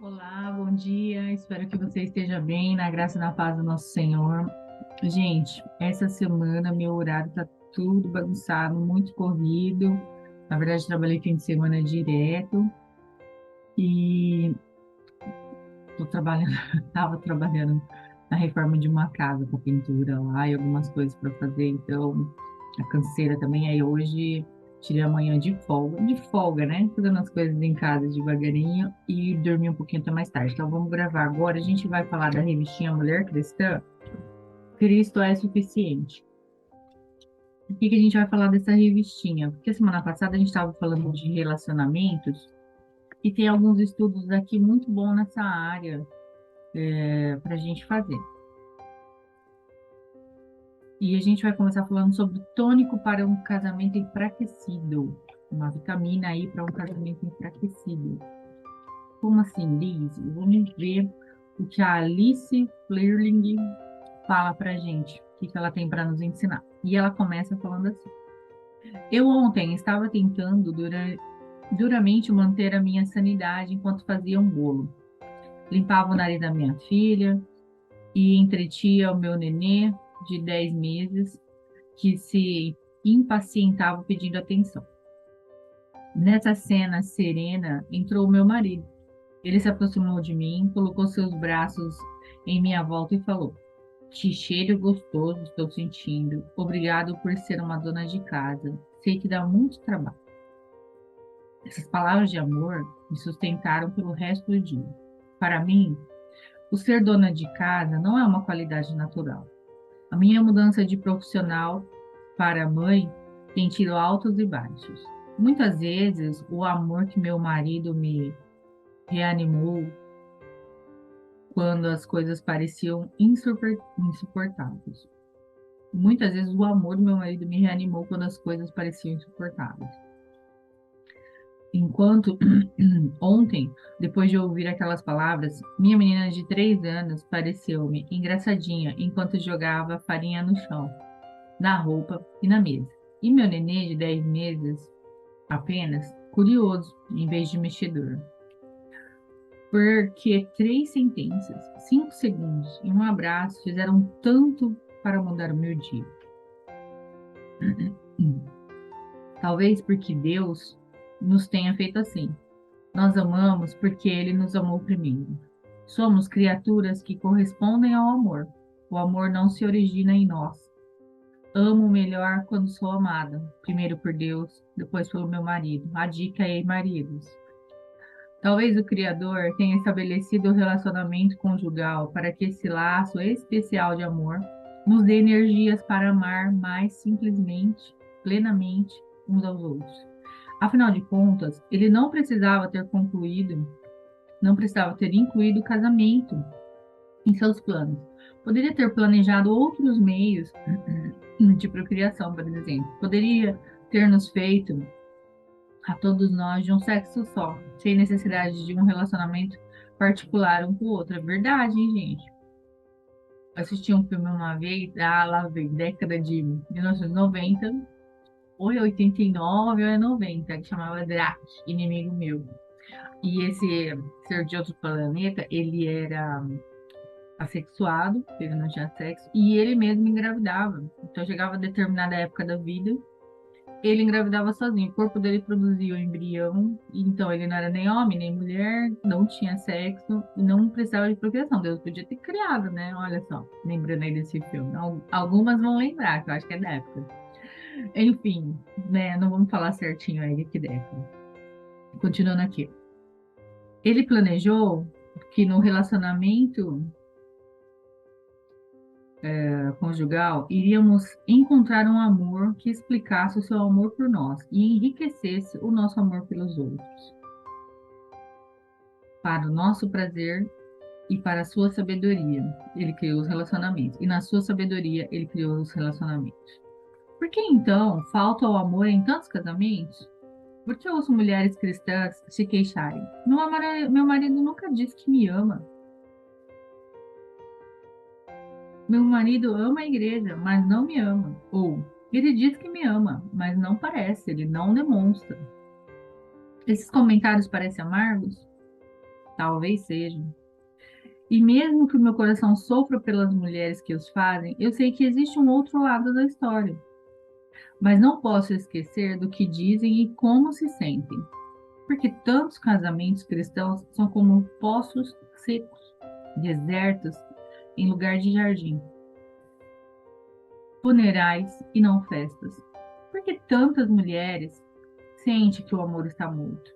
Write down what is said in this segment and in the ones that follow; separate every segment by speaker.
Speaker 1: Olá, bom dia. Espero que você esteja bem, na graça e na paz do nosso Senhor. Gente, essa semana meu horário tá tudo bagunçado, muito corrido. Na verdade, trabalhei fim de semana direto e tô trabalhando, estava trabalhando na reforma de uma casa com pintura lá e algumas coisas para fazer, então a canseira também. Aí hoje tirei a manhã de folga, né? Fazendo as coisas em casa devagarinho e dormi um pouquinho até mais tarde. Então vamos gravar agora. A gente vai falar da revistinha Mulher Cristã. Cristo é suficiente. Por que que a gente vai falar dessa revistinha? Porque semana passada a gente estava falando de relacionamentos e tem alguns estudos aqui muito bons nessa área para a gente fazer. E a gente vai começar falando sobre tônico para um casamento enfraquecido. Uma vitamina aí para um casamento enfraquecido. Como assim, Liz? Vamos ver o que a Alice Fleurling fala para a gente. O que que ela tem para nos ensinar. E ela começa falando assim. Eu ontem estava tentando duramente manter a minha sanidade enquanto fazia um bolo. Limpava o nariz da minha filha e entretia o meu nenê de 10 meses que se impacientava pedindo atenção. Nessa cena serena, entrou o meu marido. Ele se aproximou de mim, colocou seus braços em minha volta e falou: Que cheiro gostoso estou sentindo. Obrigado por ser uma dona de casa. Sei que dá muito trabalho. Essas palavras de amor me sustentaram pelo resto do dia. Para mim, o ser dona de casa não é uma qualidade natural. A minha mudança de profissional para mãe tem tido altos e baixos. Muitas vezes, o amor que meu marido me reanimou quando as coisas pareciam insuportáveis. Muitas vezes, o amor do meu marido me reanimou quando as coisas pareciam insuportáveis. Enquanto ontem, depois de ouvir aquelas palavras, minha menina de 3 anos pareceu-me engraçadinha enquanto jogava farinha no chão, na roupa e na mesa. E meu nenê de 10 meses, apenas, curioso, em vez de mexedor. Porque 3 sentenças, 5 segundos e um abraço fizeram tanto para mudar o meu dia. Talvez porque Deus nos tenha feito assim. Nós amamos porque Ele nos amou primeiro. Somos criaturas que correspondem ao amor. O amor não se origina em nós. Amo melhor quando sou amada, primeiro por Deus, depois pelo meu marido. A dica é, maridos. Talvez o Criador tenha estabelecido o relacionamento conjugal para que esse laço especial de amor nos dê energias para amar mais simplesmente, plenamente uns aos outros. Afinal de contas, ele não precisava ter incluído o casamento em seus planos. Poderia ter planejado outros meios de procriação, por exemplo. Poderia ter nos feito a todos nós de um sexo só, sem necessidade de um relacionamento particular um com o outro. É verdade, hein, gente? Eu assisti um filme uma vez, lá vem, década de 1990, ou é 89 ou é 90, que chamava Drácula, Inimigo Meu. E esse ser de outro planeta, ele era assexuado, ele não tinha sexo, e ele mesmo engravidava. Então chegava a determinada época da vida, ele engravidava sozinho. O corpo dele produzia o embrião, então ele não era nem homem nem mulher, não tinha sexo e não precisava de procriação. Deus podia ter criado, né? Olha só, lembrando aí desse filme. Algumas vão lembrar, que eu acho que é da época. Enfim, né? Não vamos falar certinho aí de que década. Continuando aqui. Ele planejou que no relacionamento conjugal, iríamos encontrar um amor que explicasse o seu amor por nós e enriquecesse o nosso amor pelos outros, para o nosso prazer e para a sua sabedoria. Ele criou os relacionamentos e na sua sabedoria ele criou os relacionamentos. Por que então falta o amor em tantos casamentos? Por que ouço mulheres cristãs se queixarem? Meu marido nunca disse que me ama. Meu marido ama a igreja, mas não me ama. Ou ele diz que me ama, mas não parece, ele não demonstra. Esses comentários parecem amargos? Talvez sejam. E mesmo que o meu coração sofra pelas mulheres que os fazem, eu sei que existe um outro lado da história. Mas não posso esquecer do que dizem e como se sentem. Porque tantos casamentos cristãos são como poços secos, desertos, em lugar de jardim, funerais e não festas. Porque tantas mulheres sentem que o amor está morto.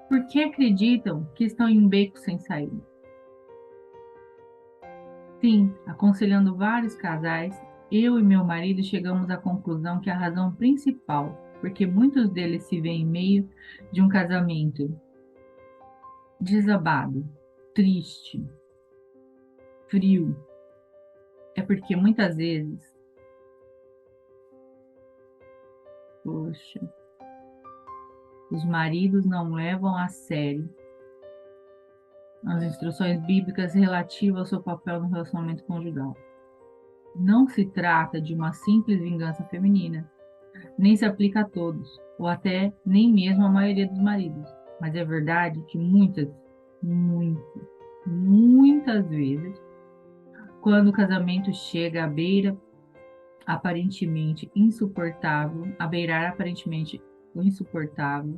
Speaker 1: Porque acreditam que estão em um beco sem saída. Sim, aconselhando vários casais, eu e meu marido chegamos à conclusão que a razão principal, porque muitos deles se veem em meio de um casamento desabado, triste, frio, é porque muitas vezes, poxa, os maridos não levam a sério as instruções bíblicas relativas ao seu papel no relacionamento conjugal. Não se trata de uma simples vingança feminina, nem se aplica a todos, ou até nem mesmo a maioria dos maridos. Mas é verdade que muitas, muitas vezes, quando o casamento chega à beira aparentemente insuportável, a beirar aparentemente o insuportável,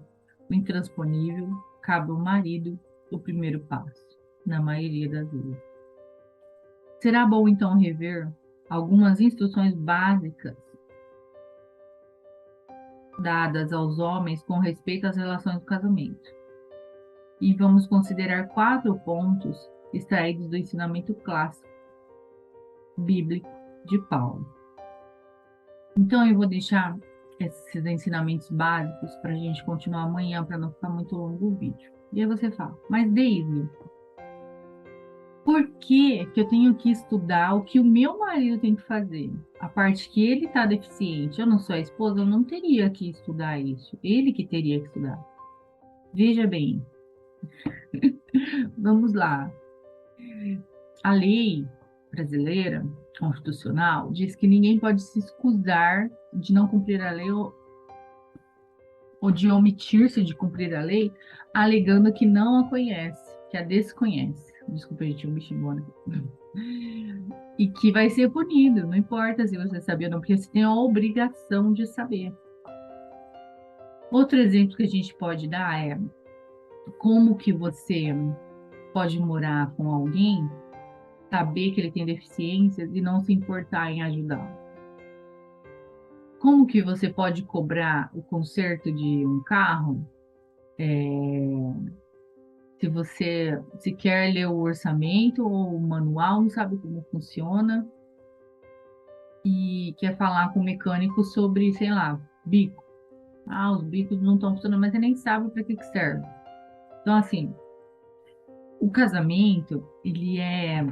Speaker 1: o intransponível, cabe ao marido o primeiro passo, na maioria das vezes. Será bom então rever algumas instruções básicas dadas aos homens com respeito às relações do casamento. E vamos considerar 4 pontos extraídos do ensinamento clássico bíblico de Paulo. Então, eu vou deixar esses ensinamentos básicos para a gente continuar amanhã, para não ficar muito longo o vídeo. E aí você fala, mas Daisy, por que que eu tenho que estudar o que o meu marido tem que fazer? A parte que ele está deficiente, eu não sou a esposa, eu não teria que estudar isso. Ele que teria que estudar. Veja bem, vamos lá. A lei brasileira, constitucional, diz que ninguém pode se excusar de não cumprir a lei ou de omitir-se de cumprir a lei, alegando que não a conhece, que a desconhece. Desculpa, gente, um bichibona. E que vai ser punido, não importa se você sabia ou não, porque você tem a obrigação de saber. Outro exemplo que a gente pode dar é como que você pode morar com alguém, saber que ele tem deficiências e não se importar em ajudá-lo. Como que você pode cobrar o conserto de um carro se você sequer leu o orçamento ou o manual, não sabe como funciona e quer falar com o mecânico sobre, sei lá, bico. Ah, os bicos não estão funcionando, mas você nem sabe para que serve. Então, assim, o casamento, ele é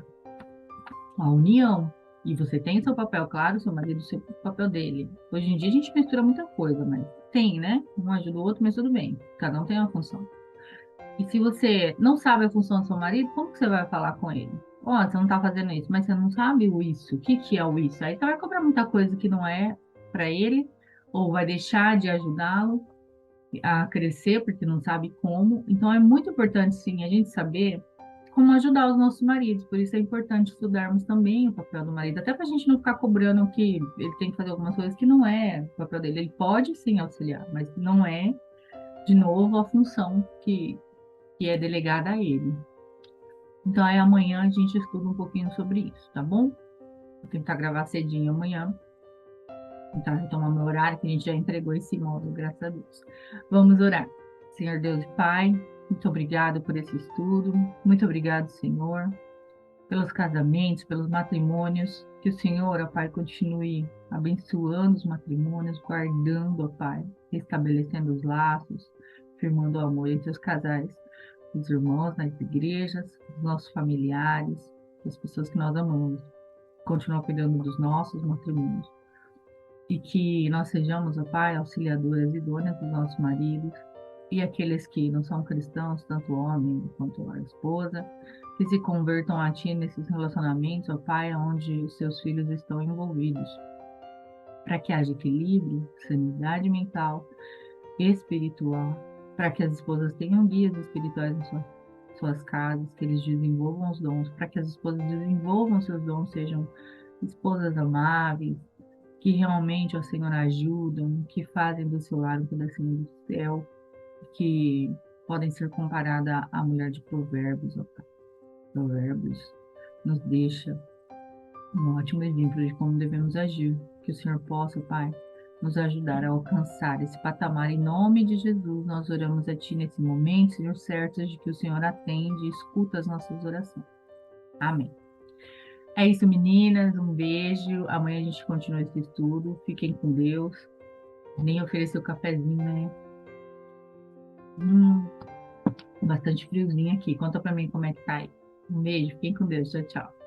Speaker 1: uma união. E você tem seu papel, claro, seu marido, o seu papel dele. Hoje em dia a gente mistura muita coisa, mas tem, né? Um ajuda o outro, mas tudo bem. Cada um tem uma função. E se você não sabe a função do seu marido, como que você vai falar com ele? Ó, você não tá fazendo isso, mas você não sabe o isso. O que que é o isso? Aí você vai cobrar muita coisa que não é para ele, ou vai deixar de ajudá-lo a crescer porque não sabe como. Então é muito importante, sim, a gente saber como ajudar os nossos maridos. Por isso é importante estudarmos também o papel do marido, até para a gente não ficar cobrando que ele tem que fazer algumas coisas que não é o papel dele. Ele pode sim auxiliar, mas não é, de novo, a função que é delegada a ele. Então, aí amanhã a gente estuda um pouquinho sobre isso, tá bom? Vou tentar gravar cedinho amanhã. Tentar retomar meu horário, que a gente já entregou esse módulo, graças a Deus. Vamos orar. Senhor Deus e Pai, muito obrigado por esse estudo. Muito obrigado, Senhor, pelos casamentos, pelos matrimônios. Que o Senhor, ó Pai, continue abençoando os matrimônios, guardando, ó Pai, estabelecendo os laços, firmando o amor entre os casais, os irmãos nas igrejas, os nossos familiares, as pessoas que nós amamos. Continua cuidando dos nossos matrimônios. E que nós sejamos, ó Pai, auxiliadoras idôneas dos nossos maridos, e aqueles que não são cristãos, tanto o homem quanto a esposa, que se convertam a Ti nesses relacionamentos, ó Pai, onde os seus filhos estão envolvidos, para que haja equilíbrio, sanidade mental, espiritual, para que as esposas tenham guias espirituais em suas casas, que eles desenvolvam os dons, para que as esposas desenvolvam seus dons, sejam esposas amáveis, que realmente, ó Senhor, ajudam, que fazem do seu lar um pedacinho do céu, que podem ser comparadas à mulher de Provérbios, ó Pai. Provérbios nos deixa um ótimo exemplo de como devemos agir. Que o Senhor possa, Pai, nos ajudar a alcançar esse patamar. Em nome de Jesus, nós oramos a Ti nesse momento, Senhor, certos de que o Senhor atende e escuta as nossas orações. Amém. É isso, meninas. Um beijo. Amanhã a gente continua esse estudo. Fiquem com Deus. Nem ofereceu cafezinho, né? Bastante friozinho aqui. Conta pra mim como é que tá aí. Um beijo. Fiquem com Deus. Tchau, tchau.